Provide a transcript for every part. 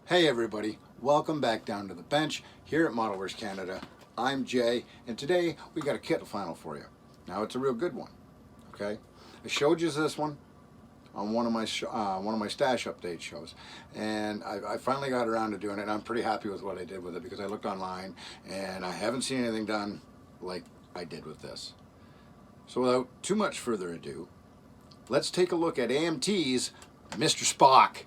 Hey everybody, welcome back down to the bench here at Modelverse Canada. I'm Jay, and today we got a kit final for you. Now it's a real good one, okay? I showed you this one on one of my stash update shows, and I finally got around to doing it, and I'm pretty happy with what I did with it because I looked online and I haven't seen anything done like I did with this. So without too much further ado, let's take a look at AMT's Mr. Spock.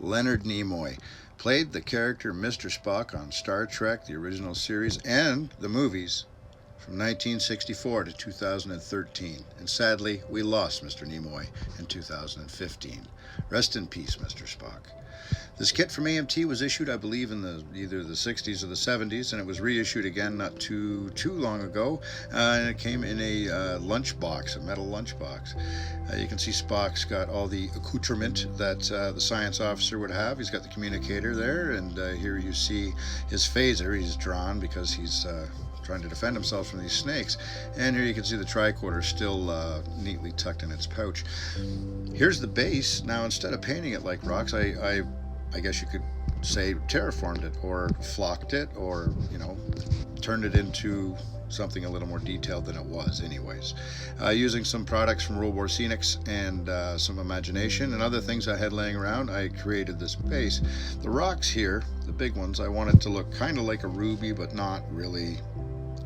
Leonard Nimoy played the character Mr. Spock on Star Trek, the original series, and the movies from 1964 to 2013. And sadly, we lost Mr. Nimoy in 2015. Rest in peace, Mr. Spock. This kit from AMT was issued, I believe, in either the 60s or the 70s, and it was reissued again not too long ago, and it came in a lunchbox, a metal lunchbox. You can see Spock's got all the accoutrement that the science officer would have. He's got the communicator there, and here you see his phaser. He's drawn because he's trying to defend himself from these snakes. And here you can see the tricorder still neatly tucked in its pouch. Here's the base. Now, instead of painting it like rocks, I guess you could say terraformed it or flocked it, or, you know, turned it into something a little more detailed than it was anyways. Using some products from World War Scenics and some imagination and other things I had laying around, I created this base. The rocks here, the big ones, I wanted to look kind of like a ruby, but not really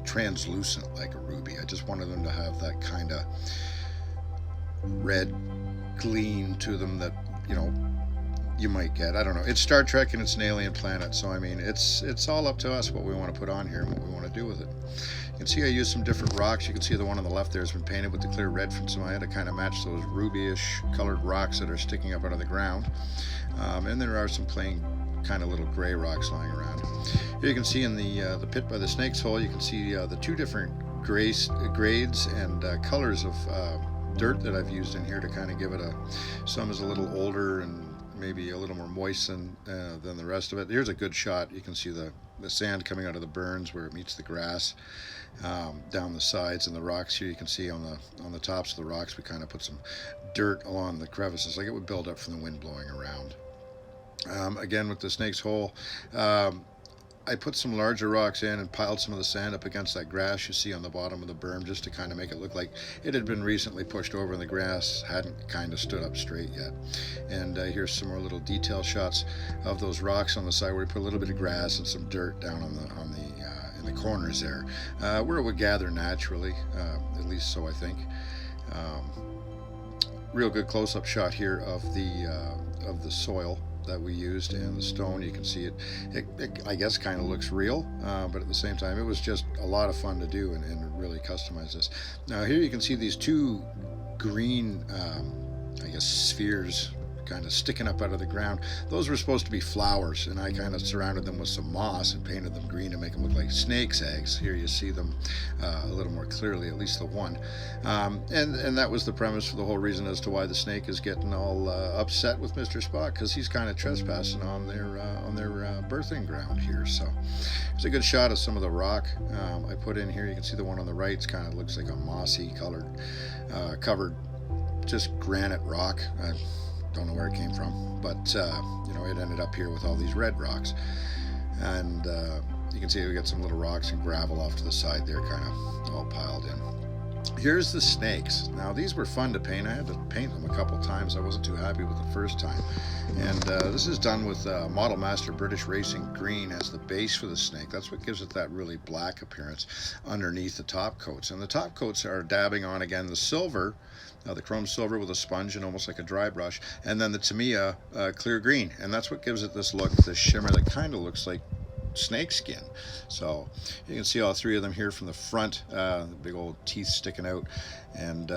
translucent like a ruby. I just wanted them to have that kind of red gleam to them that, you know, you might get. I don't know. It's Star Trek and it's an alien planet, so I mean, it's all up to us what we want to put on here and what we want to do with it. You can see I used some different rocks. You can see the one on the left there has been painted with the clear red from some. I had to kind of match those ruby-ish colored rocks that are sticking up out of the ground. And there are some plain kind of little gray rocks lying around. Here you can see in the pit by the snake's hole, you can see the two different grades and colors of dirt that I've used in here to kind of give it some is a little older and maybe a little more moist than the rest of it. Here's a good shot. You can see the sand coming out of the burns where it meets the grass down the sides, and the rocks here you can see on the tops of the rocks we kind of put some dirt along the crevices like it would build up from the wind blowing around. Again, with the snake's hole, I put some larger rocks in and piled some of the sand up against that grass you see on the bottom of the berm, just to kind of make it look like it had been recently pushed over and the grass hadn't kind of stood up straight yet. And here's some more little detail shots of those rocks on the side where we put a little bit of grass and some dirt down in the corners there, where it would gather naturally, at least so I think. Real good close-up shot here of the soil that we used and the stone. You can see it I guess kind of looks real, but at the same time it was just a lot of fun to do and really customize this. Now here you can see these two green I guess spheres kind of sticking up out of the ground. Those were supposed to be flowers, and I kind of surrounded them with some moss and painted them green to make them look like snake's eggs. Here you see them a little more clearly, at least the one. And that was the premise for the whole reason as to why the snake is getting all upset with Mr. Spock, because he's kind of trespassing on their birthing ground here. So it's a good shot of some of the rock I put in here. You can see the one on the right kind of looks like a mossy colored covered just granite rock. Don't know where it came from, but you know, it ended up here with all these red rocks, and you can see we got some little rocks and gravel off to the side there, kind of all piled in. Here's the snakes. Now these were fun to paint. I had to paint them a couple times. I wasn't too happy with the first time, and this is done with Model Master British Racing Green as the base for the snake. That's what gives it that really black appearance underneath the top coats, and the top coats are dabbing on again the silver, the chrome silver with a sponge and almost like a dry brush, and then the Tamiya clear green, and that's what gives it this look, this shimmer that kind of looks like snake skin. So you can see all three of them here from the front, the big old teeth sticking out, and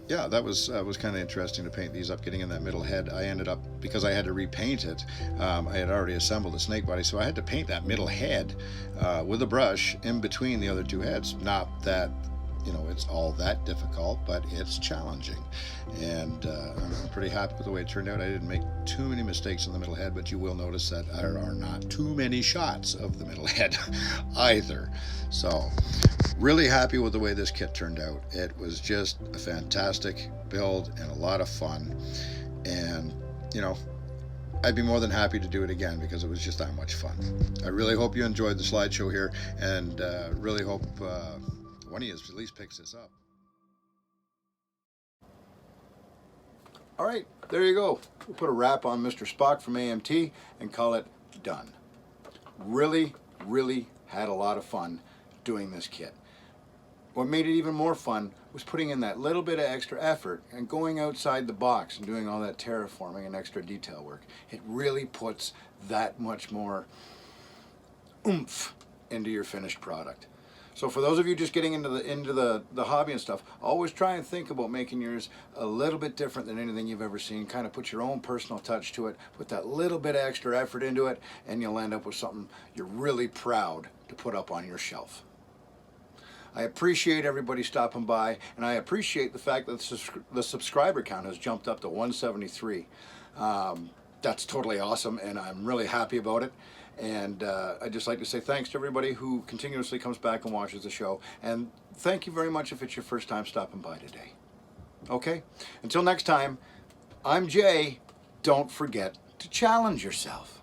yeah, that was kind of interesting to paint these up, getting in that middle head. I ended up, because I had to repaint it, I had already assembled the snake body, so I had to paint that middle head with a brush in between the other two heads. Not that you know, it's all that difficult, but it's challenging. And I'm pretty happy with the way it turned out. I didn't make too many mistakes in the middle head, but you will notice that there are not too many shots of the middle head either. So really happy with the way this kit turned out. It was just a fantastic build and a lot of fun. And, you know, I'd be more than happy to do it again because it was just that much fun. I really hope you enjoyed the slideshow here, and really hope one of you at least picks this up. All right, there you go. We'll put a wrap on Mr. Spock from AMT and call it done. Really, really had a lot of fun doing this kit. What made it even more fun was putting in that little bit of extra effort and going outside the box and doing all that terraforming and extra detail work. It really puts that much more oomph into your finished product. So for those of you just getting into the hobby and stuff, always try and think about making yours a little bit different than anything you've ever seen. Kind of put your own personal touch to it, put that little bit of extra effort into it, and you'll end up with something you're really proud to put up on your shelf. I appreciate everybody stopping by, and I appreciate the fact that the subscriber count has jumped up to 173. That's totally awesome, and I'm really happy about it. And I'd just like to say thanks to everybody who continuously comes back and watches the show. And thank you very much if it's your first time stopping by today. Okay? Until next time, I'm Jay. Don't forget to challenge yourself.